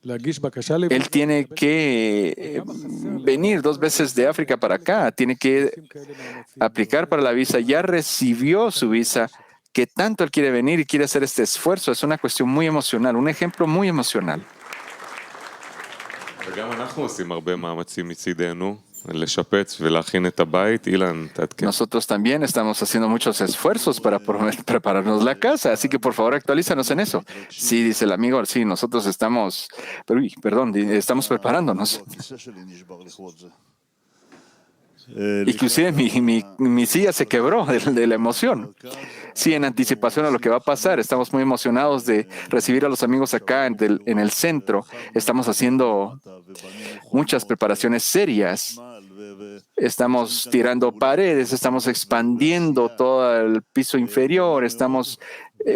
Él tiene que venir 2 veces de África para acá, tiene que aplicar para la visa, ya recibió su visa, que tanto él quiere venir y quiere hacer este esfuerzo. Es una cuestión muy emocional, un ejemplo muy emocional. Nosotros también estamos haciendo muchos esfuerzos para prepararnos la casa, así que por favor actualízanos en eso. Sí, dice el amigo, sí, nosotros estamos, estamos preparándonos. Inclusive mi silla se quebró de la emoción. Sí, en anticipación a lo que va a pasar, estamos muy emocionados de recibir a los amigos acá en el centro. Estamos haciendo muchas preparaciones serias. Estamos tirando paredes, estamos expandiendo todo el piso inferior, estamos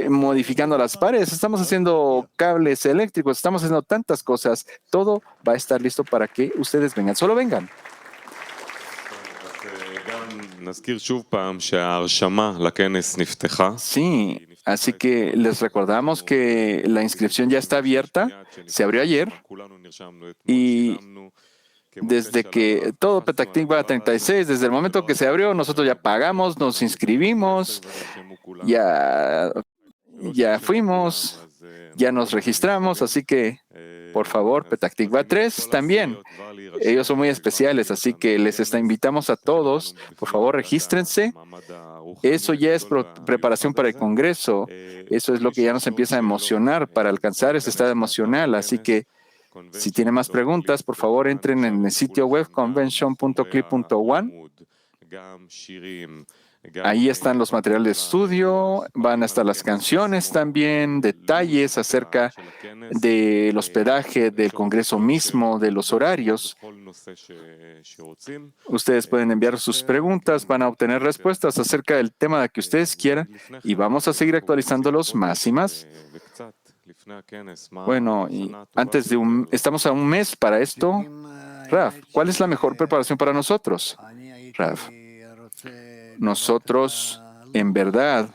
modificando las paredes, estamos haciendo cables eléctricos, estamos haciendo tantas cosas. Todo va a estar listo para que ustedes vengan. Solo vengan. Sí, así que les recordamos que la inscripción ya está abierta, se abrió ayer y desde que todo Petah Tikva 36, desde el momento que se abrió, nosotros ya pagamos, nos inscribimos, ya fuimos, ya nos registramos, así que por favor, Petah Tikva 3 también. Ellos son muy especiales, así que les invitamos a todos, por favor, regístrense. Eso ya es preparación para el Congreso. Eso es lo que ya nos empieza a emocionar para alcanzar ese estado emocional. Así que si tienen más preguntas, por favor, entren en el sitio web convention.clip.one. Ahí están los materiales de estudio, van a estar las canciones también, detalles acerca del hospedaje, del congreso mismo, de los horarios. Ustedes pueden enviar sus preguntas, van a obtener respuestas acerca del tema que ustedes quieran y vamos a seguir actualizándolos más y más. Bueno, y estamos a un mes para esto. Raf, ¿cuál es la mejor preparación para nosotros? Raf. Nosotros, en verdad,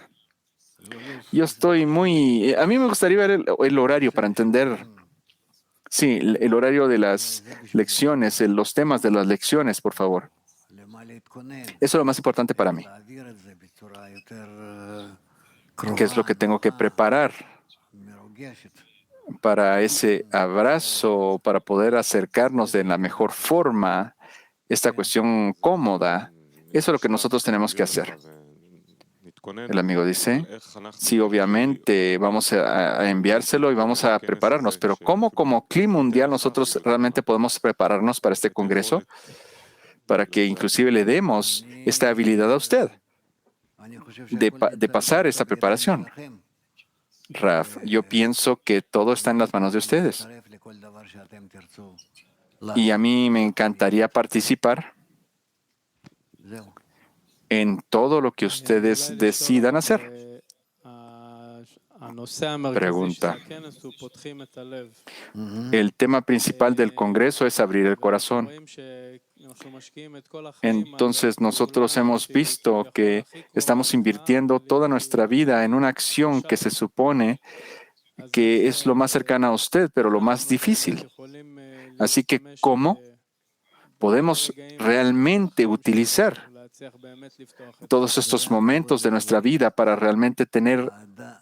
yo estoy muy... A mí me gustaría ver el horario para entender, sí, el horario de las lecciones, los temas de las lecciones, por favor. Eso es lo más importante para mí. ¿Qué es lo que tengo que preparar para ese abrazo, para poder acercarnos de la mejor forma, esta cuestión cómoda? Eso es lo que nosotros tenemos que hacer. El amigo dice, sí, obviamente vamos a enviárselo y vamos a prepararnos, pero ¿cómo como Club Mundial nosotros realmente podemos prepararnos para este congreso? Para que inclusive le demos esta habilidad a usted de pasar esta preparación. Raf, yo pienso que todo está en las manos de ustedes. Y a mí me encantaría participar en todo lo que ustedes decidan hacer. Pregunta. El tema principal del Congreso es abrir el corazón. Entonces nosotros hemos visto que estamos invirtiendo toda nuestra vida en una acción que se supone que es lo más cercana a usted, pero lo más difícil. Así que, ¿cómo podemos realmente utilizar todos estos momentos de nuestra vida para realmente tener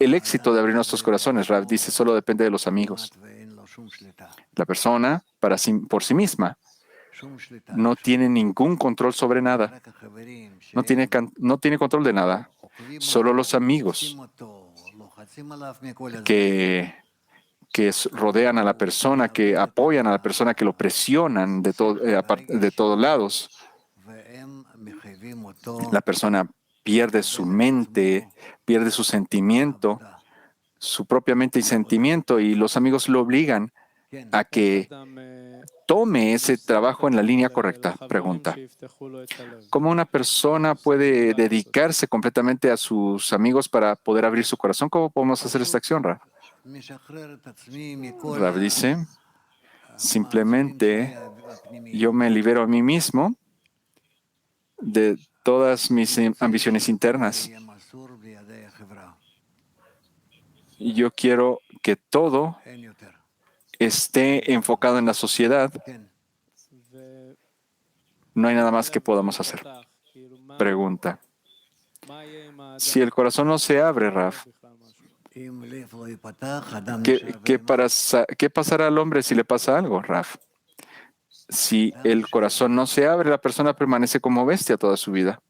el éxito de abrir nuestros corazones? Rav dice, solo depende de los amigos. La persona, por sí misma, no tiene ningún control sobre nada. No tiene control de nada. Solo los amigos que rodean a la persona, que apoyan a la persona, que lo presionan de todos lados. La persona pierde su mente, pierde su sentimiento, su propia mente y sentimiento, y los amigos lo obligan a que tome ese trabajo en la línea correcta. Pregunta: ¿cómo una persona puede dedicarse completamente a sus amigos para poder abrir su corazón? ¿Cómo podemos hacer esta acción, Rav? Rav dice: simplemente yo me libero a mí mismo de todas mis ambiciones internas. Y yo quiero que todo esté enfocado en la sociedad. No hay nada más que podamos hacer. Pregunta: si el corazón no se abre, Rav, ¿qué pasará al hombre si le pasa algo, Rav? Si el corazón no se abre, la persona permanece como bestia toda su vida.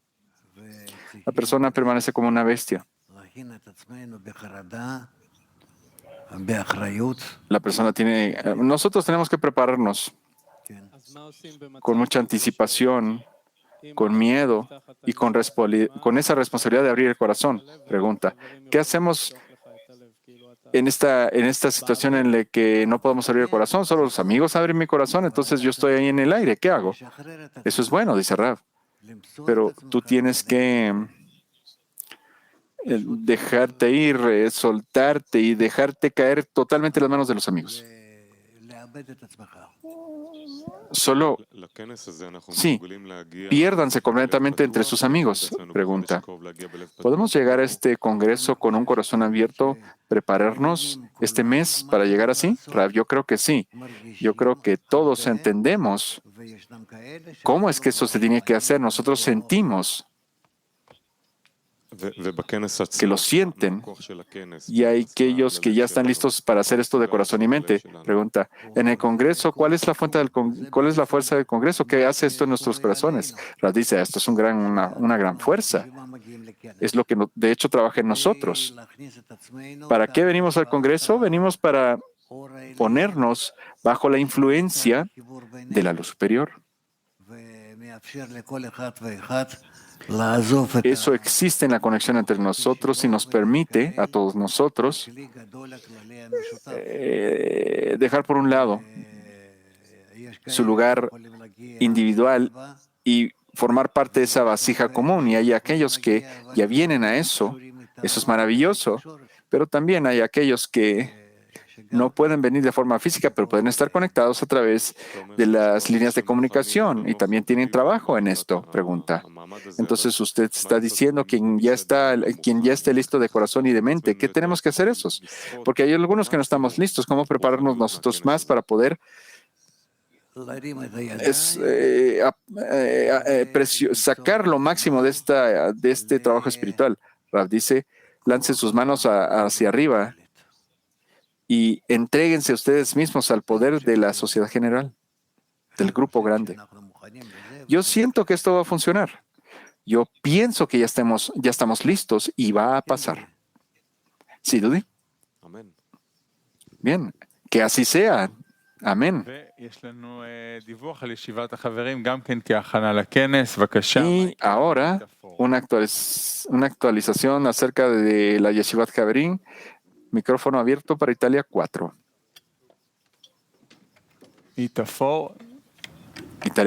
La persona permanece como una bestia. Nosotros tenemos que prepararnos con mucha anticipación, con miedo y con esa responsabilidad de abrir el corazón. Pregunta: ¿qué hacemos en esta situación en la que no podemos abrir el corazón? Solo los amigos abren mi corazón, entonces yo estoy ahí en el aire. ¿Qué hago? Eso es bueno, dice Rav, pero tú tienes que dejarte ir, soltarte y dejarte caer totalmente en las manos de los amigos. Solo, sí, piérdanse completamente entre sus amigos. Pregunta: ¿podemos llegar a este congreso con un corazón abierto, prepararnos este mes para llegar así? Rav, yo creo que sí. Yo creo que todos entendemos cómo es que eso se tiene que hacer. Nosotros sentimos que lo sienten, y hay aquellos que ya están listos para hacer esto de corazón y mente. Pregunta: en el Congreso, ¿cuál es la fuerza del Congreso? ¿Qué hace esto en nuestros corazones? Rav dice: esto es una gran fuerza. Es lo que de hecho trabaja en nosotros. ¿Para qué venimos al Congreso? Venimos para ponernos bajo la influencia de la luz superior. Eso existe en la conexión entre nosotros y nos permite a todos nosotros dejar por un lado su lugar individual y formar parte de esa vasija común. Y hay aquellos que ya vienen a eso. Eso es maravilloso. Pero también hay aquellos que no pueden venir de forma física, pero pueden estar conectados a través de las líneas de comunicación y también tienen trabajo en esto. Pregunta: entonces usted está diciendo quien ya esté listo de corazón y de mente, ¿qué tenemos que hacer esos? Porque hay algunos que no estamos listos. ¿Cómo prepararnos nosotros más para poder sacar lo máximo de este trabajo espiritual? Rav dice: lancen sus manos hacia arriba y entréguense ustedes mismos al poder de la sociedad general, del grupo grande. Yo siento que esto va a funcionar. Yo pienso que ya estamos listos y va a pasar. ¿Sí, Dudi? Bien, que así sea. Amén. Y ahora, una actualización acerca de la Yeshivat Haverim. Micrófono abierto para Italia 4. Italia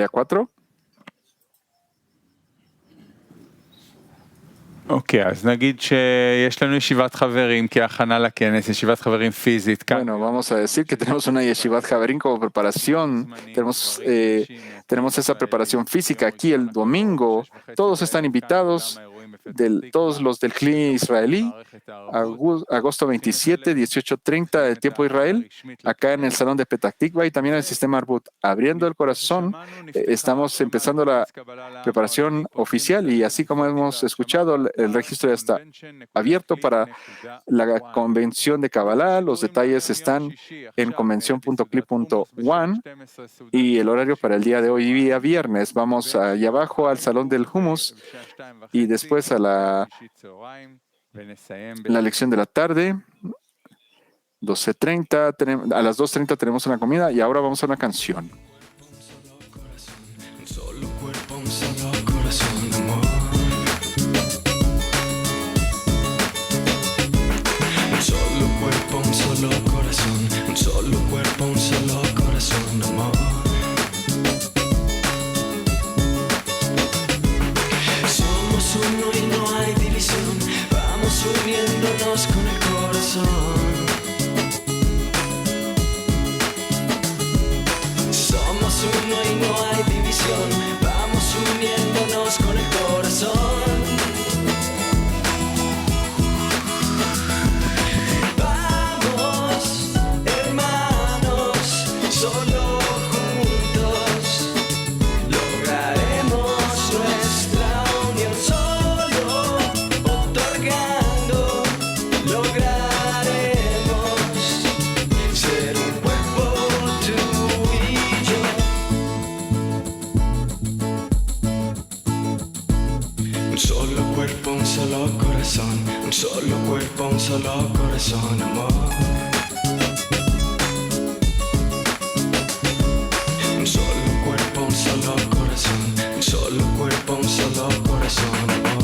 4. Bueno, vamos a decir que tenemos una Yeshivat Haverim como preparación. Tenemos esa preparación física aquí el domingo. Todos están invitados. Todos los del CLI israelí, agosto 27, 18:30 del tiempo de Israel, acá en el Salón de Petah Tikva, y también en el Sistema Arbut. Abriendo el corazón, estamos empezando la preparación oficial, y así como hemos escuchado, el registro ya está abierto para la convención de Kabbalah. Los detalles están en convención.cli.one, y el horario para el día de hoy, día viernes, vamos allá abajo al Salón del Hummus, y después a la lección de la tarde. 12:30, a las 2:30 tenemos una comida y ahora vamos a una canción. Un solo cuerpo, un solo corazón, amor. Un solo cuerpo, un solo corazón. Un solo cuerpo, un solo corazón, amor. Somos uno y no hay división. Vamos uniéndonos con el corazón. Somos uno y no hay división. Vamos uniéndonos con el corazón. Vamos, hermanos, solo juntos lograremos nuestra unión. Solo otorgando lograremos ser un cuerpo, tú y yo. Un solo cuerpo, un solo corazón. Un solo cuerpo, un solo corazón, amor. Un solo cuerpo, un solo corazón. Un solo cuerpo, un solo corazón, amor.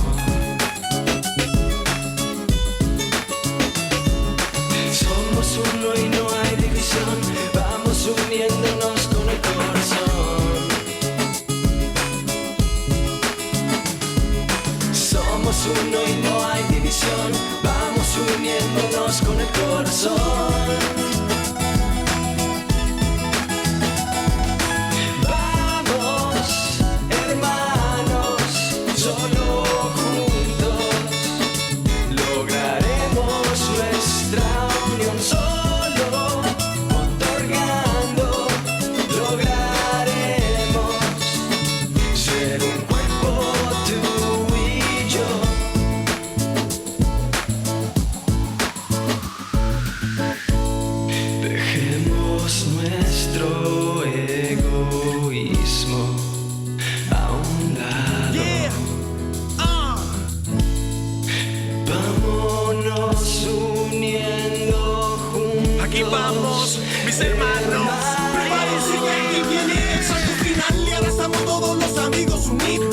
Somos uno y no hay división. Vamos uniéndonos con el corazón. Somos uno y no hay división. Vamos uniéndonos con el corazón. Vamos, hermanos, solo juntos lograremos nuestra unión. Solo otorgando lograremos ser un cuerpo, tú y yo. Dejemos nuestro egoísmo a un lado. Vámonos uniendo juntos. Aquí vamos, mis hermanos. Prepárense que aquí viene el salto final y ahora estamos todos los amigos unidos.